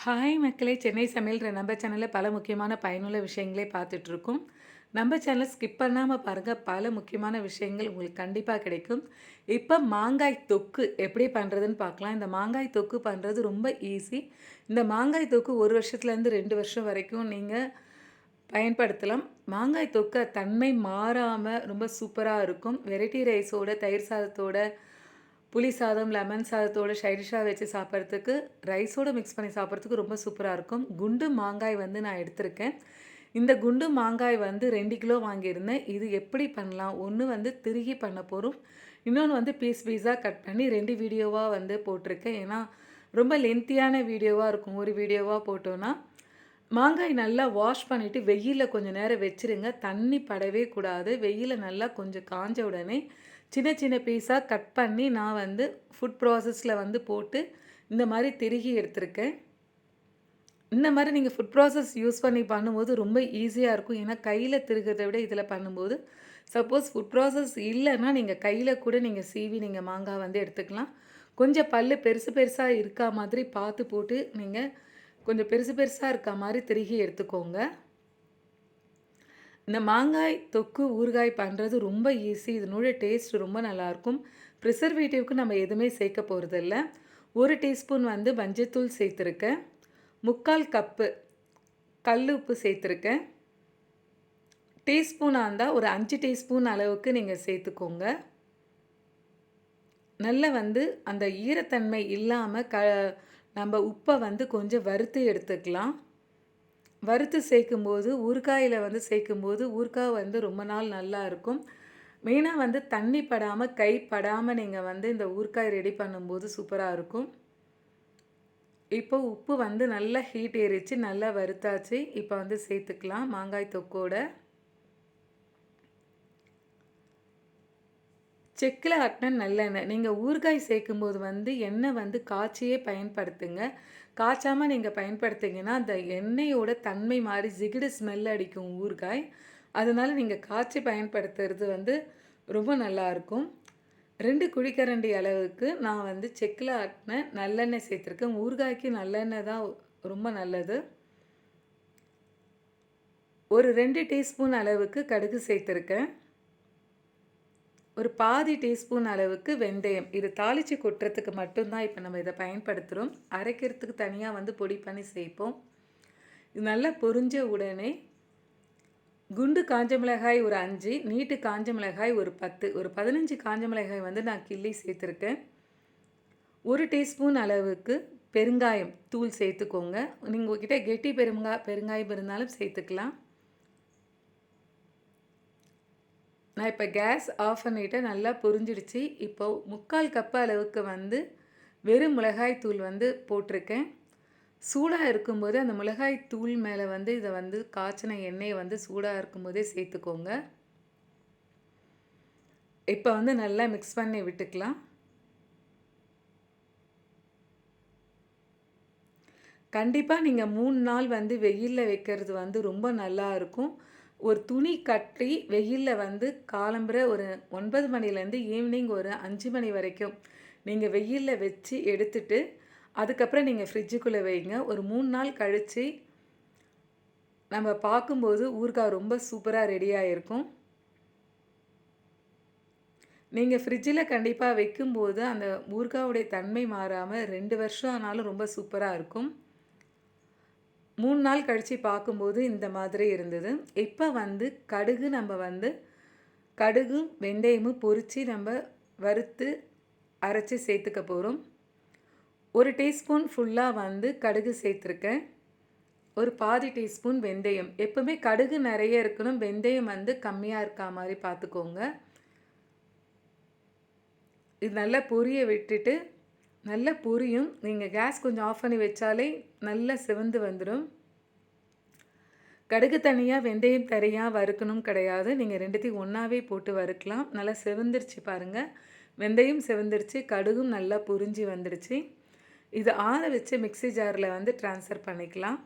Hi மக்களே! சென்னை சமையல்ற நம்ம சேனல்ல பல முக்கியமான பயனுள்ள விஷயங்களே பார்த்துட்ருக்கோம். நம்ம சேனல ஸ்கிப் பண்ணாம பாருங்க. பல முக்கியமான விஷயங்கள் உங்களுக்கு கண்டிப்பா கிடைக்கும். இப்ப மாங்காய் தொக்கு எப்படி பண்ணுறதுன்னு பார்க்கலாம். இந்த மாங்காய் தொக்கு பண்ணுறது ரொம்ப ஈஸி. இந்த மாங்காய் தொக்கு 1 வருஷத்துலேருந்து 2 வருஷம் வரைக்கும் நீங்க பயன்படுத்தலாம். மாங்காய் தொக்க தன்மை மாறாம ரொம்ப சூப்பரா இருக்கும். வெரைட்டி ரைஸோட, தயிர் சாதத்தோட, புளி சாதம், லெமன் சாதத்தோட சைட் டிஷ்ஷா வச்சு சாப்பிட்றதுக்கு, ரைஸோட மிக்ஸ் பண்ணி சாப்பிட்றதுக்கு ரொம்ப சூப்பரா இருக்கும். குண்டு மாங்காய் வந்து நான் எடுத்திருக்கேன். இந்த குண்டு மாங்காய் வந்து 2 கிலோ வாங்கியிருந்தேன். இது எப்படி பண்ணலாம்? ஒண்ணு வந்து திருகி பண்ண போறோம். இன்னொன்னு வந்து பீஸ் பீஸா கட் பண்ணி 2 வீடியோவா வந்து போட்டிருக்கேன். ஏன்னா, ரொம்ப லென்த்தியான வீடியோவா இருக்கும். ஒரு வீடியோவா போட்டோம்னா, மாங்காய் நல்லா வாஷ் பண்ணிட்டு வெயில்ல கொஞ்சம் நேரம் வச்சுருங்க. தண்ணி படவே கூடாது. வெயில்ல நல்லா கொஞ்சம் காஞ்ச உடனே சின்ன சின்ன பீஸா கட் பண்ணி நான் வந்து ஃபுட் ப்ராசஸ்ல வந்து போட்டு இந்த மாரி திருகி எடுத்திருக்கேன். இந்த மாரி நீங்க ஃபுட் ப்ராசஸ் யூஸ் பண்ணி பண்ணும்போது ரொம்ப ஈஸியா இருக்கும். ஏன்னா கையில திருகுறத விட இதில பண்ணும்போது, சப்போஸ் ஃபுட் ப்ராசஸ் இல்லன்னா நீங்க கையில கூட நீங்க சீவி நீங்க மாங்காய் வந்து எடுத்துக்கலாம். கொஞ்சம் பல்லு பெருசு பெருசா இருக்கா மாதிரி பார்த்து போட்டு நீங்க கொஞ்சம் பெருசு பெருசா இருக்கா மாரி திருகி எடுத்துக்கோங்க. இந்த மாங்காய் தொக்கு, ஊறுகாய் பண்ணுறது ரொம்ப ஈஸி. இதனோட டேஸ்ட் ரொம்ப நல்லாயிருக்கும். ப்ரிசர்வேட்டிவ்க்கு நம்ம எதுவுமே சேர்க்க போறதில்ல. 1 டீஸ்பூன் வந்து மஞ்சத்தூள் சேர்த்துருக்கேன். 3/4 கப்பு கல் உப்பு சேர்த்துருக்கேன். டீஸ்பூனா இருந்தா ஒரு 5 டீஸ்பூன் அளவுக்கு நீங்க சேர்த்துக்கோங்க. நல்லா வந்து அந்த ஈரத்தன்மை இல்லாம நம்ம உப்ப வந்து கொஞ்சம் வறுத்து எடுத்துக்கலாம். வறுத்து சேர்க்கும்போது, ஊறுகாயில வந்து சேர்க்கும்போது, ஊறுகாய் வந்து ரொம்ப நாள் நல்லாயிருக்கும். மெயினா வந்து தண்ணி படாம, கை படாம நீங்க வந்து இந்த ஊறுகாய் ரெடி பண்ணும்போது சூப்பரா இருக்கும். இப்போ உப்பு வந்து நல்லா ஹீட் ஏறிச்சு, நல்லா வறுத்தாச்சு. இப்போ வந்து சேர்த்துக்கலாம் மாங்காய் தொக்கோட. செக்குல ஆட்டுன நல்லெண்ணெய். நீங்க ஊறுகாய் சேர்க்கும்போது வந்து எண்ணெய் வந்து காய்ச்சியே பயன்படுத்துங்க. காய்ச்சாம நீங்க பயன்படுத்தீங்கன்னா, அந்த எண்ணெயோட தன்மை மாறி ஜிகிடு ஸ்மெல் அடிக்கும் ஊறுகாய். அதனால நீங்க காய்ச்சி பயன்படுத்துறது வந்து ரொம்ப நல்லாயிருக்கும். 2 குழிக்கரண்டி அளவுக்கு நான் வந்து செக்குல ஆட்டுன நல்லெண்ணெய் சேர்த்துருக்கேன். ஊறுகாய்க்கு நல்லெண்ணெய் தான் ரொம்ப நல்லது. ஒரு 2 டீஸ்பூன் அளவுக்கு கடுகு சேர்த்துருக்கேன். ஒரு பாதி டீஸ்பூன் அளவுக்கு வெந்தயம். இது தாளிச்சு கொட்டுறதுக்கு மட்டும் தான் இப்போ நம்ம இதை பயன்படுத்துகிறோம். அரைக்கிறதுக்கு தனியாக வந்து பொடி பண்ணி சேர்ப்போம். இது நல்லா பொரிஞ்ச உடனே குண்டு காஞ்ச மிளகாய் ஒரு 5, நீட்டு காஞ்ச மிளகாய் ஒரு 10, ஒரு 15 காஞ்ச மிளகாய் வந்து நான் கிள்ளி சேர்த்துருக்கேன். 1 டீஸ்பூன் அளவுக்கு பெருங்காயம் தூள் சேர்த்துக்கோங்க. நீங்கள் உங்ககிட்ட கெட்டி பெருங்காயம் இருந்தாலும் சேர்த்துக்கலாம். நான் இப்போ கேஸ் ஆஃப் பண்ணிவிட்டேன். நல்லா பொரிஞ்சிடுச்சு. இப்போ 3/4 கப்பு அளவுக்கு வந்து வெறும் மிளகாய் தூள் வந்து போட்டிருக்கேன். சூடாக இருக்கும்போது அந்த மிளகாய் தூள் மேலே வந்து இதை வந்து காய்ச்சின எண்ணெயை வந்து சூடாக இருக்கும்போதே சேர்த்துக்கோங்க. இப்போ வந்து நல்லா மிக்ஸ் பண்ணி விட்டுக்கலாம். கண்டிப்பாக நீங்கள் 3 நாள் வந்து வெயிலில் வைக்கிறது வந்து ரொம்ப நல்லா இருக்கும். ஒரு துணி கட்டி வெயிலில் வந்து காலம்பற ஒரு 9 மணிலேருந்து ஈவினிங் ஒரு 5 மணி வரைக்கும் நீங்கள் வெயிலில் வச்சு எடுத்துட்டு, அதுக்கப்புறம் நீங்கள் ஃப்ரிட்ஜுக்குள்ளே வைங்க. ஒரு 3 நாள் கழித்து நம்ம பார்க்கும்போது ஊறுகாய் ரொம்ப சூப்பராக ரெடியாக இருக்கும். நீங்கள் ஃப்ரிட்ஜில் கண்டிப்பாக வைக்கும்போது அந்த ஊறுகாவுடைய தன்மை மாறாமல் 2 வருஷம் ஆனாலும் ரொம்ப சூப்பராக இருக்கும். 3 நாள் கழித்து பார்க்கும்போது இந்த மாதிரி இருந்தது. இப்போ வந்து கடுகு நம்ம வந்து கடுகும் வெந்தயமும் பொரித்து நம்ம வறுத்து அரைச்சி சேர்த்துக்க போகிறோம். 1 டீஸ்பூன் ஃபுல்லாக வந்து கடுகு சேர்த்துருக்கேன். ஒரு பாதி டீஸ்பூன் வெந்தயம். எப்பவுமே கடுகு நிறைய இருக்கணும், வெந்தயம் வந்து கம்மியாக இருக்கா மாதிரி பார்த்துக்கோங்க. இது நல்லா பொரிய விட்டுட்டு நல்லா பொரியும். நீங்கள் கேஸ் கொஞ்சம் ஆஃப் பண்ணி வச்சாலே நல்லா சிவந்து வந்துடும். கடுகு தனியாக வெந்தயம் தனியாக வறுக்கணும் கிடையாது. நீங்கள் 2த்தையும் ஒன்றாவே போட்டு வறுக்கலாம். நல்லா சிவந்துருச்சு பாருங்கள். வெந்தயம் சிவந்துருச்சு, கடுகும் நல்லா பொரிஞ்சு வந்துடுச்சு. இது ஆற வச்சு மிக்ஸி ஜாரில் வந்து ட்ரான்ஸ்ஃபர் பண்ணிக்கலாம்.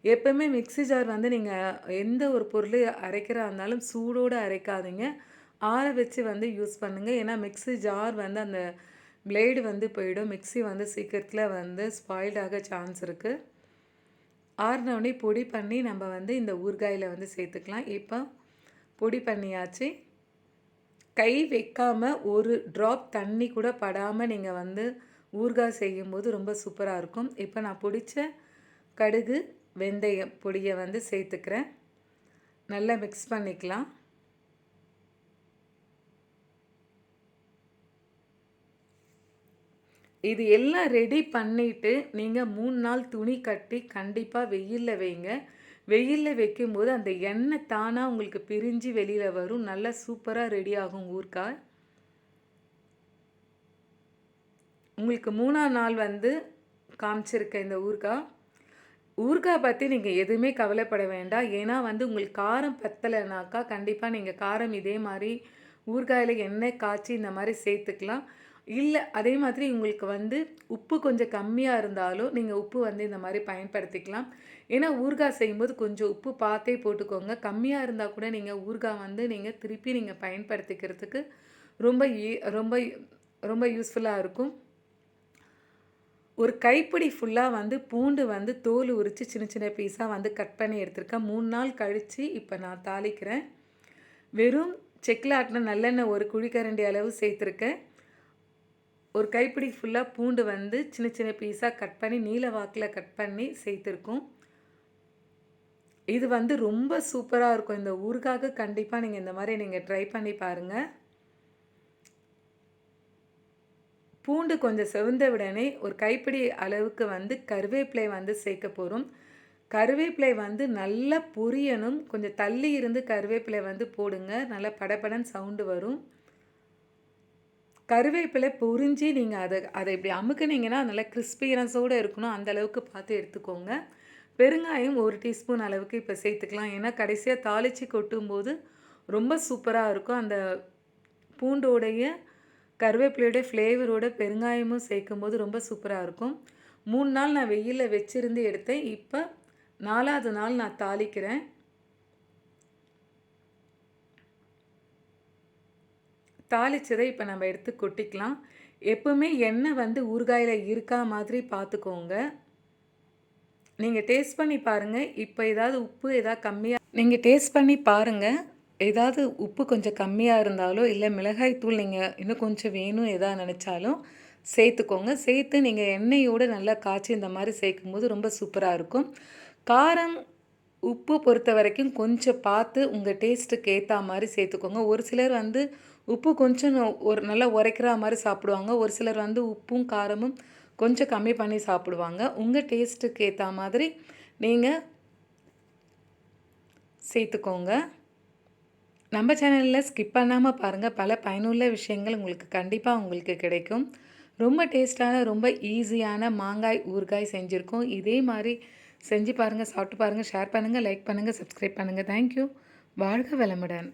எப்போவுமே மிக்ஸி ஜார் வந்து நீங்கள் எந்த ஒரு பொருள் அரைக்கிறா இருந்தாலும் சூடோடு அரைக்காதீங்க. ஆற வச்சு வந்து யூஸ் பண்ணுங்கள். ஏன்னா மிக்ஸி ஜார் வந்து அந்த பிளேடு வந்து போயிடும். மிக்ஸி வந்து சீக்கிரத்தில் வந்து ஸ்பாயில்ட் ஆக சான்ஸ் இருக்குது. ஆறுனவுடனே பொடி பண்ணி நம்ம வந்து இந்த ஊறுகாயில் வந்து சேர்த்துக்கலாம். இப்போ பொடி பண்ணியாச்சு. கை வைக்காமல் ஒரு ட்ராப் தண்ணி கூட படாமல் நீங்கள் வந்து ஊறுகாய் செய்யும்போது ரொம்ப சூப்பராக இருக்கும். இப்போ நான் பொடித்த கடுகு வெந்தயம் பொடியை வந்து சேர்த்துக்கிறேன். நல்லா மிக்ஸ் பண்ணிக்கலாம். இது எல்லாம் ரெடி பண்ணிவிட்டு நீங்கள் 3 நாள் துணி கட்டி கண்டிப்பாக வெயிலில் வைங்க. வெயிலில் வைக்கும்போது அந்த எண்ணெய் தானாக உங்களுக்கு பிரிஞ்சு வெளியில் வரும். நல்லா சூப்பராக ரெடி ஆகும் ஊறுகாய். உங்களுக்கு 3ஆம் நாள் வந்து காமிச்சிருக்க இந்த ஊறுகாய் பற்றி நீங்கள் எதுவுமே கவலைப்பட வேண்டாம். ஏன்னா வந்து உங்களுக்கு காரம் பத்தலைனாக்கா கண்டிப்பாக நீங்கள் காரம் இதே மாதிரி ஊறுகாயில் எண்ணெய் காய்ச்சி இந்த மாதிரி சேர்த்துக்கலாம். இல்லை அதே மாதிரி உங்களுக்கு வந்து உப்பு கொஞ்சம் கம்மியாக இருந்தாலும் நீங்கள் உப்பு வந்து இந்த மாதிரி பயன்படுத்திக்கலாம். ஏன்னா ஊறுகாய் செய்யும்போது கொஞ்சம் உப்பு பார்த்தே போட்டுக்கோங்க. கம்மியாக இருந்தால் கூட நீங்கள் ஊறுகாய் வந்து நீங்கள் திருப்பி நீங்கள் பயன்படுத்திக்கிறதுக்கு ரொம்ப ரொம்ப ரொம்ப யூஸ்ஃபுல்லாக இருக்கும். ஒரு கைப்பிடி ஃபுல்லாக வந்து பூண்டு வந்து தோல் உரித்து சின்ன சின்ன பீஸாக வந்து கட் பண்ணி எடுத்துருக்கேன். 3 நாள் கழித்து இப்போ நான் தாளிக்கிறேன். வெறும் செக்கில் ஆட்டின நல்லெண்ணெய் ஒரு குழிக்கரண்டி அளவு சேர்த்துருக்கேன். ஒரு கைப்பிடி ஃபுல்லாக பூண்டு வந்து சின்ன சின்ன பீஸாக கட் பண்ணி நீல வாக்கில் கட் பண்ணி சேர்த்துருக்கோம். இது வந்து ரொம்ப சூப்பராக இருக்கும். இந்த ஊறுகாய்க்கு கண்டிப்பாக நீங்கள் இந்த மாதிரி நீங்கள் ட்ரை பண்ணி பாருங்கள். பூண்டு கொஞ்சம் செவந்த உடனே ஒரு கைப்பிடி அளவுக்கு வந்து கருவேப்பிலை வந்து சேர்க்க போகிறோம். கருவேப்பிலை வந்து நல்லா பொரியணும். கொஞ்சம் தள்ளி இருந்து கருவேப்பிலை வந்து போடுங்க. நல்லா படபடன்னு சவுண்டு வரும். கருவேப்பிலை பொரிஞ்சு நீங்கள் அதை இப்படி அமுக்குனீங்கன்னா நல்லா கிறிஸ்பினஸோடு இருக்கணும். அந்த அளவுக்கு பார்த்து எடுத்துக்கோங்க. பெருங்காயம் 1 டீஸ்பூன் அளவுக்கு இப்போ சேர்த்துக்கலாம். ஏன்னா கடைசியாக தாளித்து கொட்டும்போது ரொம்ப சூப்பராக இருக்கும். அந்த பூண்டோடைய கருவேப்பிலையோட ஃப்ளேவரோட பெருங்காயமும் சேர்க்கும்போது ரொம்ப சூப்பராக இருக்கும். 3 நாள் நான் வெயிலில் வச்சுருந்து எடுத்தேன். இப்போ 4ஆவது நாள் நான் தாளிக்கிறேன். தாளிச்சதை இப்போ நம்ம எடுத்து கொட்டிக்கலாம். எப்பவுமே எண்ணெய் வந்து ஊறுகாயில் இருக்கா மாதிரி பார்த்துக்கோங்க. நீங்கள் டேஸ்ட் பண்ணி பாருங்கள். இப்போ ஏதாவது உப்பு ஏதாவது கம்மியாக நீங்கள் டேஸ்ட் பண்ணி பாருங்கள். ஏதாவது உப்பு கொஞ்சம் கம்மியாக இருந்தாலோ இல்லை மிளகாய் தூள் நீங்கள் இன்னும் கொஞ்சம் வேணும் எதாவது நினச்சாலும் சேர்த்துக்கோங்க. சேர்த்து நீங்கள் எண்ணெயோடு நல்லா காய்ச்சி இந்த மாதிரி சேர்க்கும்போது ரொம்ப சூப்பராக இருக்கும். காரம் உப்பு பொறுத்த வரைக்கும் கொஞ்சம் பார்த்து உங்கள் டேஸ்ட்டுக்கு ஏற்ற மாதிரி சேர்த்துக்கோங்க. ஒரு சிலர் வந்து உப்பு கொஞ்சம் நல்லா உரைக்கிற மாதிரி சாப்பிடுவாங்க. ஒரு சிலர் வந்து உப்பும் காரமும் கொஞ்சம் கம்மி பண்ணி சாப்பிடுவாங்க. உங்கள் டேஸ்ட்டுக்கு ஏற்ற மாதிரி நீங்கள் சேர்த்துக்கோங்க. நம்ம சேனலில் ஸ்கிப் பண்ணாமல் பாருங்கள். பல பயனுள்ள விஷயங்கள் உங்களுக்கு கிடைக்கும். ரொம்ப டேஸ்ட்டான ரொம்ப ஈஸியான மாங்காய் ஊறுகாய் செஞ்சுருக்கோம். இதே மாதிரி செஞ்சு பாருங்கள், சாப்பிட்டு பாருங்கள், ஷேர் பண்ணுங்கள், லைக் பண்ணுங்கள், சப்ஸ்கிரைப் பண்ணுங்கள். தேங்க்யூ. வாழ்க வளமுடன்.